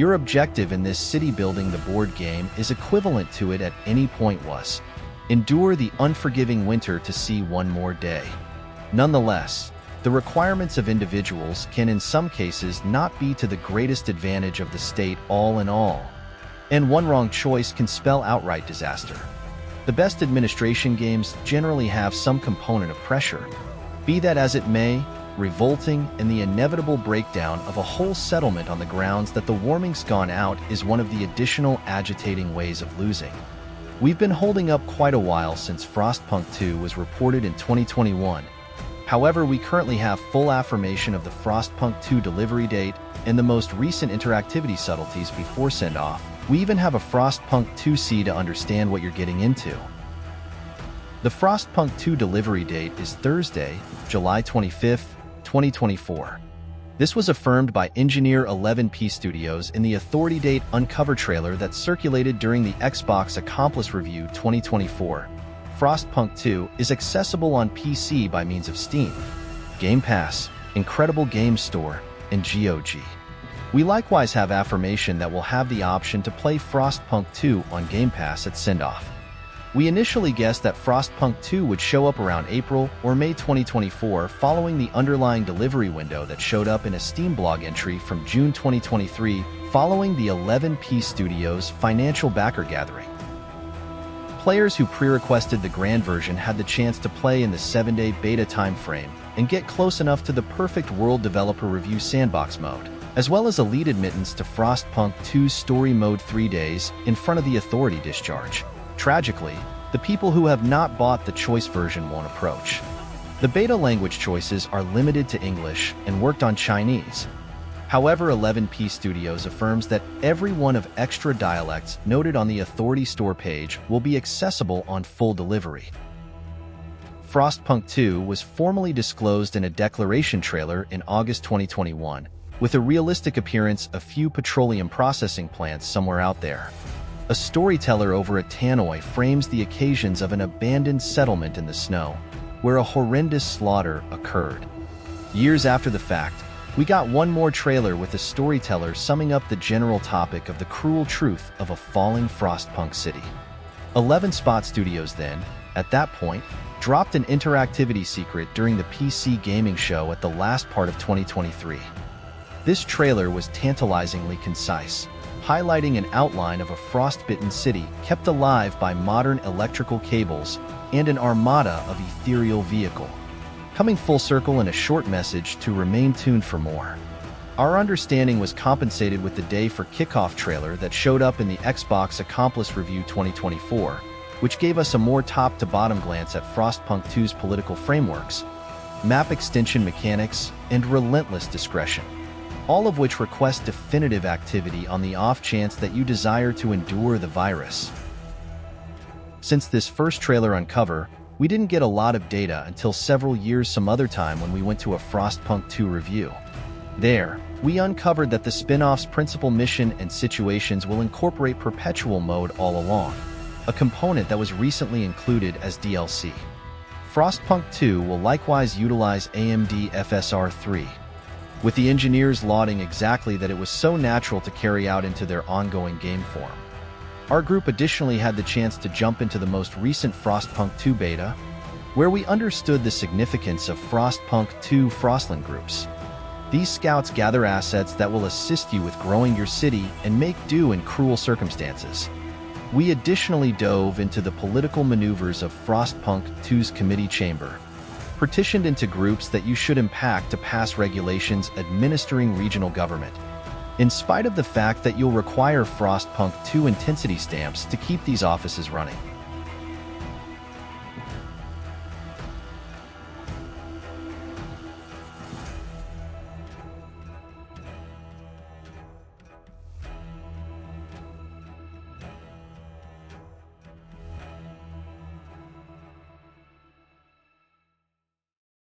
Your objective in this city building the board game is equivalent to it at any point was endure the unforgiving winter to see one more day. Nonetheless, the requirements of individuals can in some cases not be to the greatest advantage of the state all in all, and one wrong choice can spell outright disaster. The best administration games generally have some component of pressure. Be that as it may, revolting and the inevitable breakdown of a whole settlement on the grounds that the warming's gone out is one of the additional agitating ways of losing. We've been holding up quite a while since Frostpunk 2 was reported in 2021. However, we currently have full affirmation of the Frostpunk 2 delivery date and the most recent interactivity subtleties before send-off. We even have a Frostpunk 2C to understand what you're getting into. The Frostpunk 2 delivery date is Thursday, July 25th, 2024. This was affirmed by Engineer 11P Studios in the Authority Date Uncover trailer that circulated during the Xbox Accomplice Review 2024. Frostpunk 2 is accessible on PC by means of Steam, Game Pass, Incredible Games Store, and GOG. We likewise have affirmation that we'll have the option to play Frostpunk 2 on Game Pass at send-off. We initially guessed that Frostpunk 2 would show up around April or May 2024 following the underlying delivery window that showed up in a Steam blog entry from June 2023 following the 11P Studios financial backer gathering. Players who pre-requested the grand version had the chance to play in the 7-day beta timeframe and get close enough to the perfect world developer review sandbox mode, as well as elite admittance to Frostpunk 2's story mode 3 days in front of the Authority discharge. Tragically, the people who have not bought the choice version won't approach. The beta language choices are limited to English and worked on Chinese. However, 11P Studios affirms that every one of extra dialects noted on the Authority store page will be accessible on full delivery. Frostpunk 2 was formally disclosed in a declaration trailer in August 2021, with a realistic appearance of few petroleum processing plants somewhere out there. A storyteller over a tannoy frames the occasions of an abandoned settlement in the snow, where a horrendous slaughter occurred. Years after the fact, we got one more trailer with a storyteller summing up the general topic of the cruel truth of a falling Frostpunk city. 11 Spot Studios then, at that point, dropped an interactivity secret during the PC gaming show at the last part of 2023. This trailer was tantalizingly concise, highlighting an outline of a frostbitten city kept alive by modern electrical cables and an armada of ethereal vehicle. Coming full circle in a short message to remain tuned for more. Our understanding was compensated with the day for kickoff trailer that showed up in the Xbox Accomplice Review 2024, which gave us a more top-to-bottom glance at Frostpunk 2's political frameworks, map extension mechanics, and relentless discretion, all of which request definitive activity on the off chance that you desire to endure the virus. Since this first trailer uncover, we didn't get a lot of data until several years some other time when we went to a Frostpunk 2 review. There, we uncovered that the spin-off's principal mission and situations will incorporate perpetual mode all along, a component that was recently included as DLC. Frostpunk 2 will likewise utilize AMD FSR 3, with the engineers lauding exactly that it was so natural to carry out into their ongoing game form. Our group additionally had the chance to jump into the most recent Frostpunk 2 beta, where we understood the significance of Frostpunk 2 Frostland groups. These scouts gather assets that will assist you with growing your city and make do in cruel circumstances. We additionally dove into the political maneuvers of Frostpunk 2's committee chamber, partitioned into groups that you should impact to pass regulations administering regional government, in spite of the fact that you'll require Frostpunk 2 intensity stamps to keep these offices running.